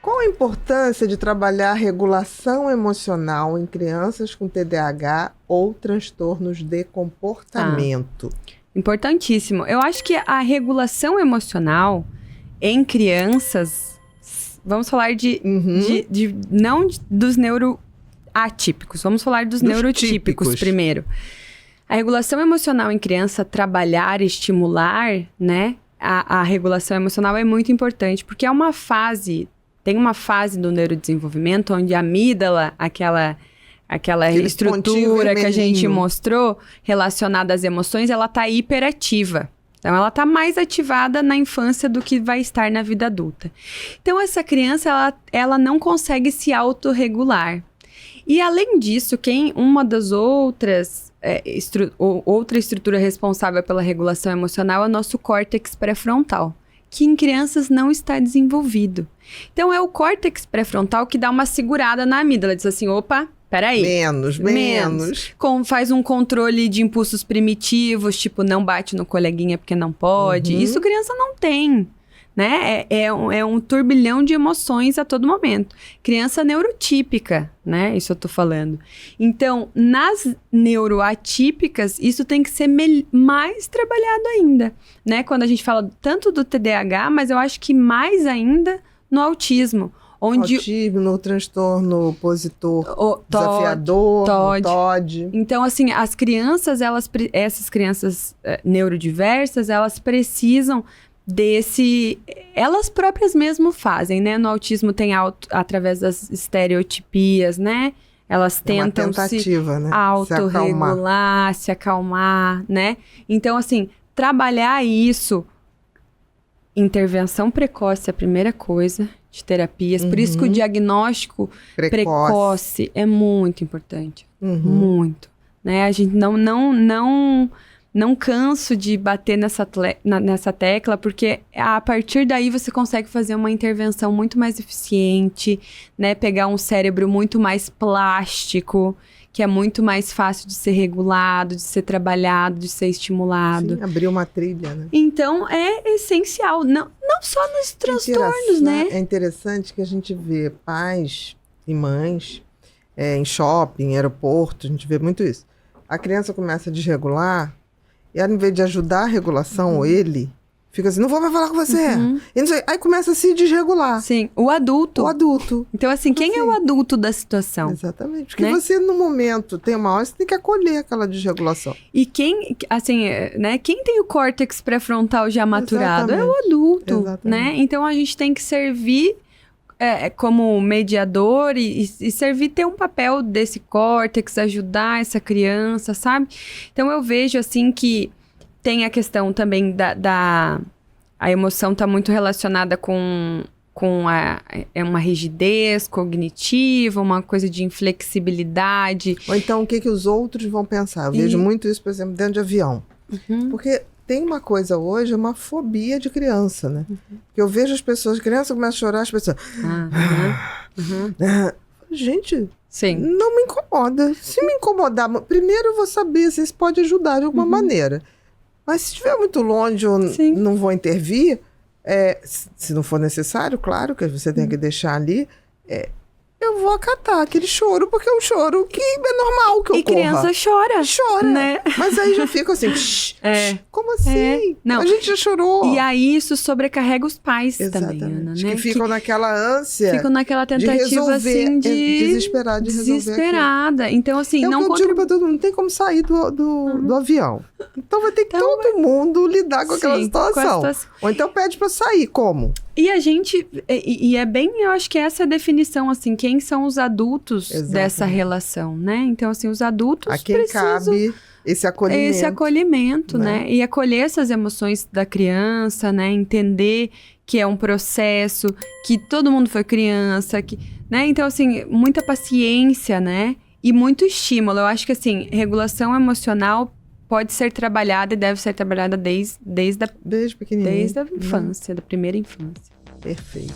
Qual a importância de trabalhar a regulação emocional em crianças com TDAH ou transtornos de comportamento? Importantíssimo. Eu acho que a regulação emocional em crianças, vamos falar não dos neuroatípicos, vamos falar dos neurotípicos primeiro. A regulação emocional em criança, trabalhar, estimular, né? A regulação emocional é muito importante, porque tem uma fase do neurodesenvolvimento onde a amígdala, aquela estrutura que a gente mostrou relacionada às emoções, ela tá hiperativa. Então, ela tá mais ativada na infância do que vai estar na vida adulta. Então, essa criança, ela não consegue se autorregular. E, além disso, uma das outra estrutura responsável pela regulação emocional é o nosso córtex pré-frontal, que em crianças não está desenvolvido. Então, é o córtex pré-frontal que dá uma segurada na amígdala, diz assim, opa, peraí. Menos. Faz um controle de impulsos primitivos, tipo, não bate no coleguinha porque não pode. Isso criança não tem, né? É um turbilhão de emoções a todo momento. Criança neurotípica, né? Isso eu tô falando. Então, nas neuroatípicas, isso tem que ser mais trabalhado ainda, né? Quando a gente fala tanto do TDAH, mas eu acho que mais ainda no autismo. Autismo, no transtorno opositor desafiador, TOD. Então, assim, as crianças, essas crianças neurodiversas, elas precisam elas próprias mesmo fazem, né? No autismo tem através das estereotipias, né? Elas tentam né? autorregular, se acalmar, né? Então, assim, trabalhar isso, intervenção precoce é a primeira coisa de terapias. Por isso que o diagnóstico precoce é muito importante. Muito. Né? A gente não canso de bater nessa tecla, porque a partir daí você consegue fazer uma intervenção muito mais eficiente, né? Pegar um cérebro muito mais plástico, que é muito mais fácil de ser regulado, de ser trabalhado, de ser estimulado. Sim, abrir uma trilha, né? Então, é essencial, não só nos transtornos, né? É interessante que a gente vê pais e mães em shopping, em aeroporto, a gente vê muito isso. A criança começa a desregular e ela, em vez de ajudar a regulação, ou ele, fica assim, não vou mais falar com você. E não sei, aí começa a se desregular. Sim, o adulto. Então, assim, quem é o adulto da situação? Exatamente. Porque você, no momento, tem uma hora, você tem que acolher aquela desregulação. E quem tem o córtex pré-frontal já maturado? É o adulto, né? Então, a gente tem que servir como mediador e servir, ter um papel desse córtex, ajudar essa criança, sabe? Então, eu vejo, assim, que tem a questão também a emoção está muito relacionada com uma rigidez cognitiva, uma coisa de inflexibilidade. Ou então, o que os outros vão pensar? Eu vejo muito isso, por exemplo, dentro de avião. Porque tem uma coisa hoje, uma fobia de criança, né? Porque eu vejo as pessoas, criança começa a chorar, as pessoas... Gente, não me incomoda. Se me incomodar, primeiro eu vou saber se isso pode ajudar de alguma maneira. Mas se estiver muito longe ou não vou intervir, se não for necessário, claro que você tem que deixar ali, eu vou acatar aquele choro, porque é um choro que é normal que ocorra. E criança chora, né? Mas aí já fica assim, como assim? Não. A gente já chorou. E aí isso sobrecarrega os pais também, Ana, né? Que ficam naquela ânsia. Ficam naquela tentativa, de resolver, assim, desesperada. Então, assim, não que eu digo pra todo mundo, não tem como sair do avião. Então vai ter que todo mundo lidar com aquela situação. Ou então pede pra sair, como? E a gente, é bem, eu acho que essa é a definição, assim, quem são os adultos dessa relação, né? Então, assim, os adultos a quem cabe esse acolhimento, né? E acolher essas emoções da criança, né? Entender que é um processo, que todo mundo foi criança, né? Então, assim, muita paciência, né? E muito estímulo. Eu acho que, assim, regulação emocional pode ser trabalhada e deve ser trabalhada desde pequenininho. Desde a infância, da primeira infância. Perfeito.